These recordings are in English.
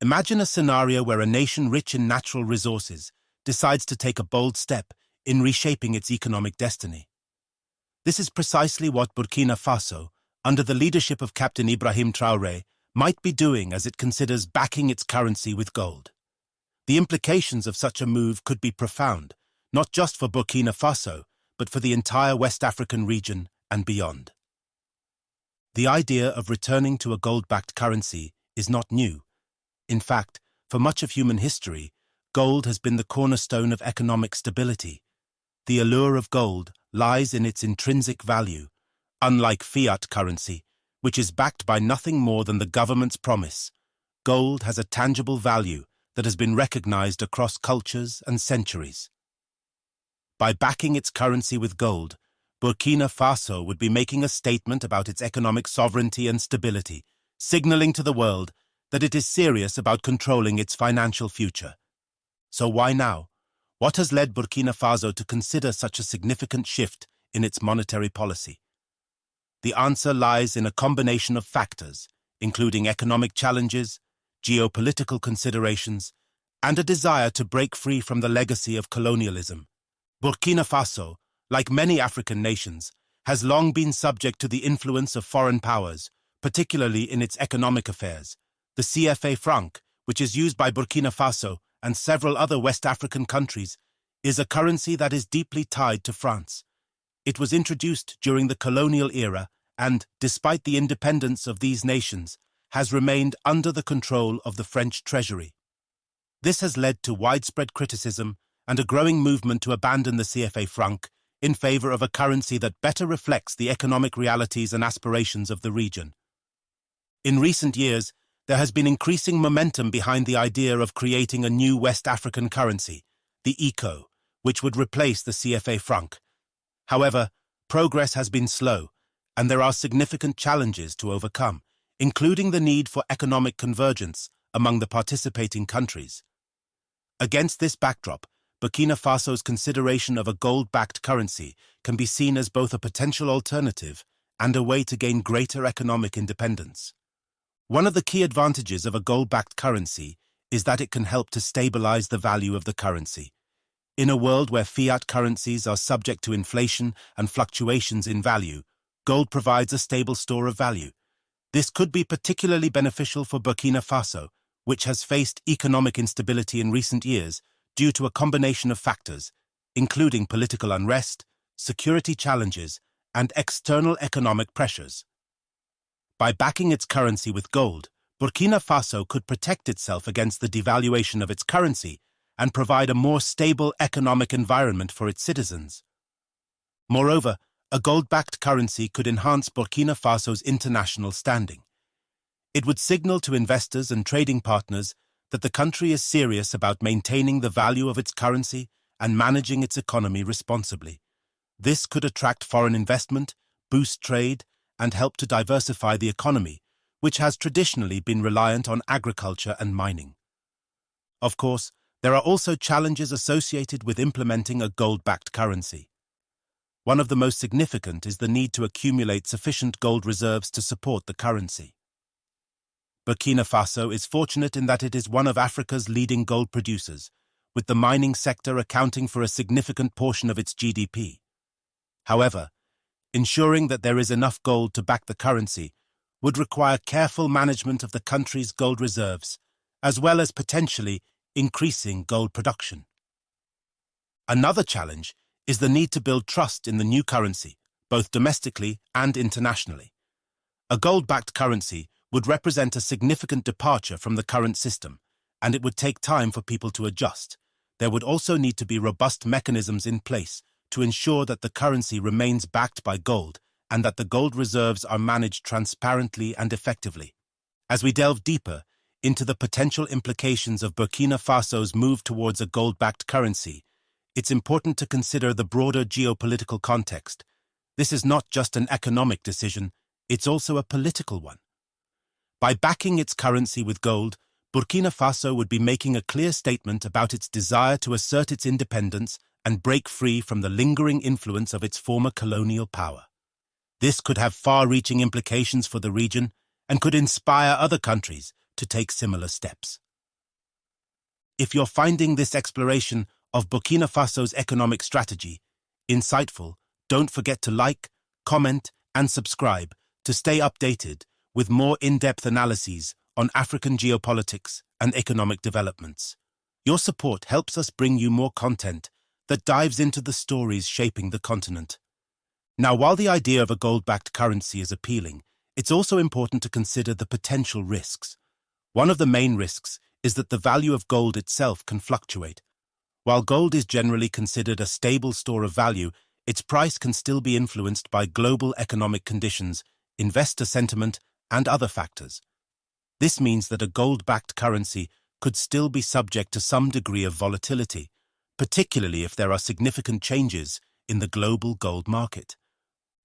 Imagine a scenario where a nation rich in natural resources decides to take a bold step in reshaping its economic destiny. This is precisely what Burkina Faso, under the leadership of Captain Ibrahima Traore, might be doing as it considers backing its currency with gold. The implications of such a move could be profound, not just for Burkina Faso, but for the entire West African region and beyond. The idea of returning to a gold-backed currency is not new. In fact, for much of human history, gold has been the cornerstone of economic stability. The allure of gold lies in its intrinsic value, unlike fiat currency, which is backed by nothing more than the government's promise. Gold has a tangible value that has been recognized across cultures and centuries. By backing its currency with gold, Burkina Faso would be making a statement about its economic sovereignty and stability, signaling to the world that it is serious about controlling its financial future. So why now? What has led Burkina Faso to consider such a significant shift in its monetary policy? The answer lies in a combination of factors, including economic challenges, geopolitical considerations, and a desire to break free from the legacy of colonialism. Burkina Faso, like many African nations, has long been subject to the influence of foreign powers, particularly in its economic affairs. The CFA franc, which is used by Burkina Faso and several other West African countries, is a currency that is deeply tied to France. It was introduced during the colonial era and, despite the independence of these nations, has remained under the control of the French treasury. This has led to widespread criticism and a growing movement to abandon the CFA franc in favor of a currency that better reflects the economic realities and aspirations of the region. In recent years, there has been increasing momentum behind the idea of creating a new West African currency, the ECO, which would replace the CFA franc. However, progress has been slow, and there are significant challenges to overcome, including the need for economic convergence among the participating countries. Against this backdrop, Burkina Faso's consideration of a gold-backed currency can be seen as both a potential alternative and a way to gain greater economic independence. One of the key advantages of a gold-backed currency is that it can help to stabilize the value of the currency. In a world where fiat currencies are subject to inflation and fluctuations in value, gold provides a stable store of value. This could be particularly beneficial for Burkina Faso, which has faced economic instability in recent years due to a combination of factors, including political unrest, security challenges, and external economic pressures. By backing its currency with gold, Burkina Faso could protect itself against the devaluation of its currency and provide a more stable economic environment for its citizens. Moreover, a gold-backed currency could enhance Burkina Faso's international standing. It would signal to investors and trading partners that the country is serious about maintaining the value of its currency and managing its economy responsibly. This could attract foreign investment, boost trade, and help to diversify the economy, which has traditionally been reliant on agriculture and mining. Of course, there are also challenges associated with implementing a gold-backed currency. One of the most significant is the need to accumulate sufficient gold reserves to support the currency. Burkina Faso is fortunate in that it is one of Africa's leading gold producers, with the mining sector accounting for a significant portion of its GDP. However, ensuring that there is enough gold to back the currency would require careful management of the country's gold reserves, as well as potentially increasing gold production. Another challenge is the need to build trust in the new currency, both domestically and internationally. A gold-backed currency would represent a significant departure from the current system, and it would take time for people to adjust. There would also need to be robust mechanisms in place to ensure that the currency remains backed by gold and that the gold reserves are managed transparently and effectively. As we delve deeper into the potential implications of Burkina Faso's move towards a gold-backed currency, it's important to consider the broader geopolitical context. This is not just an economic decision, it's also a political one. By backing its currency with gold, Burkina Faso would be making a clear statement about its desire to assert its independence and break free from the lingering influence of its former colonial power. This could have far-reaching implications for the region and could inspire other countries to take similar steps. If you're finding this exploration of Burkina Faso's economic strategy insightful, don't forget to like, comment, and subscribe to stay updated with more in-depth analyses on African geopolitics and economic developments. Your support helps us bring you more content that dives into the stories shaping the continent. Now, while the idea of a gold-backed currency is appealing, it's also important to consider the potential risks. One of the main risks is that the value of gold itself can fluctuate. While gold is generally considered a stable store of value, its price can still be influenced by global economic conditions, investor sentiment, and other factors. This means that a gold-backed currency could still be subject to some degree of volatility, particularly if there are significant changes in the global gold market.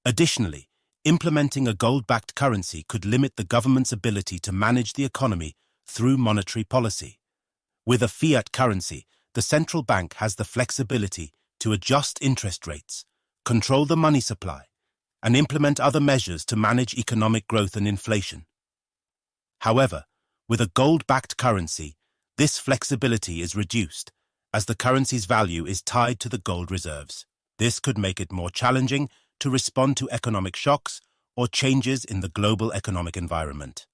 Additionally, implementing a gold-backed currency could limit the government's ability to manage the economy through monetary policy. With a fiat currency, the central bank has the flexibility to adjust interest rates, control the money supply, and implement other measures to manage economic growth and inflation. However, with a gold-backed currency, this flexibility is reduced, as the currency's value is tied to the gold reserves. This could make it more challenging to respond to economic shocks or changes in the global economic environment.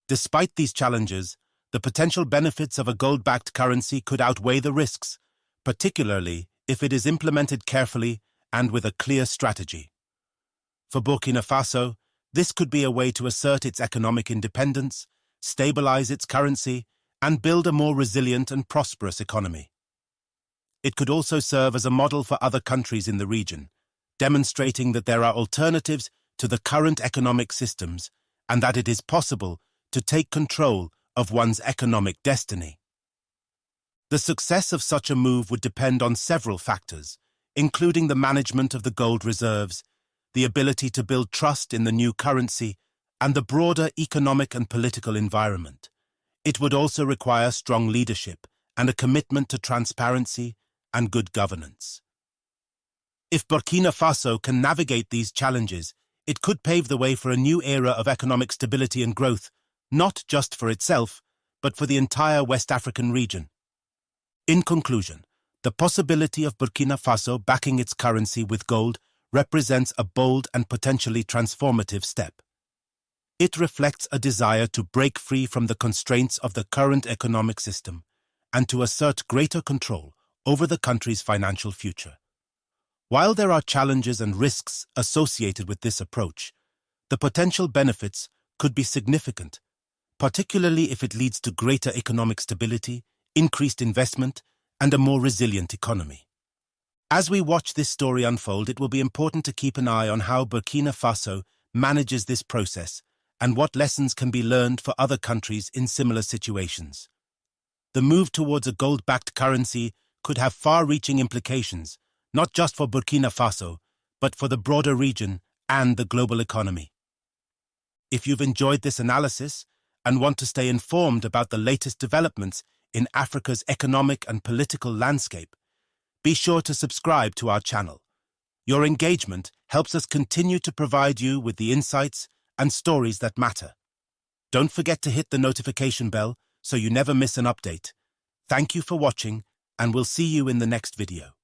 Despite these challenges, the potential benefits of a gold-backed currency could outweigh the risks, particularly if it is implemented carefully and with a clear strategy. For Burkina Faso, this could be a way to assert its economic independence, stabilize its currency, and build a more resilient and prosperous economy. It could also serve as a model for other countries in the region, demonstrating that there are alternatives to the current economic systems and that it is possible to take control of one's economic destiny. The success of such a move would depend on several factors, including the management of the gold reserves, the ability to build trust in the new currency, and the broader economic and political environment. It would also require strong leadership and a commitment to transparency and good governance. If Burkina Faso can navigate these challenges, it could pave the way for a new era of economic stability and growth, not just for itself, but for the entire West African region. In conclusion, the possibility of Burkina Faso backing its currency with gold represents a bold and potentially transformative step. It reflects a desire to break free from the constraints of the current economic system and to assert greater control over the country's financial future. While there are challenges and risks associated with this approach, the potential benefits could be significant, particularly if it leads to greater economic stability, increased investment, and a more resilient economy. As we watch this story unfold, it will be important to keep an eye on how Burkina Faso manages this process and what lessons can be learned for other countries in similar situations. The move towards a gold-backed currency could have far-reaching implications, not just for Burkina Faso, but for the broader region and the global economy. If you've enjoyed this analysis and want to stay informed about the latest developments in Africa's economic and political landscape, be sure to subscribe to our channel. Your engagement helps us continue to provide you with the insights and stories that matter. Don't forget to hit the notification bell so you never miss an update. Thank you for watching, and we'll see you in the next video.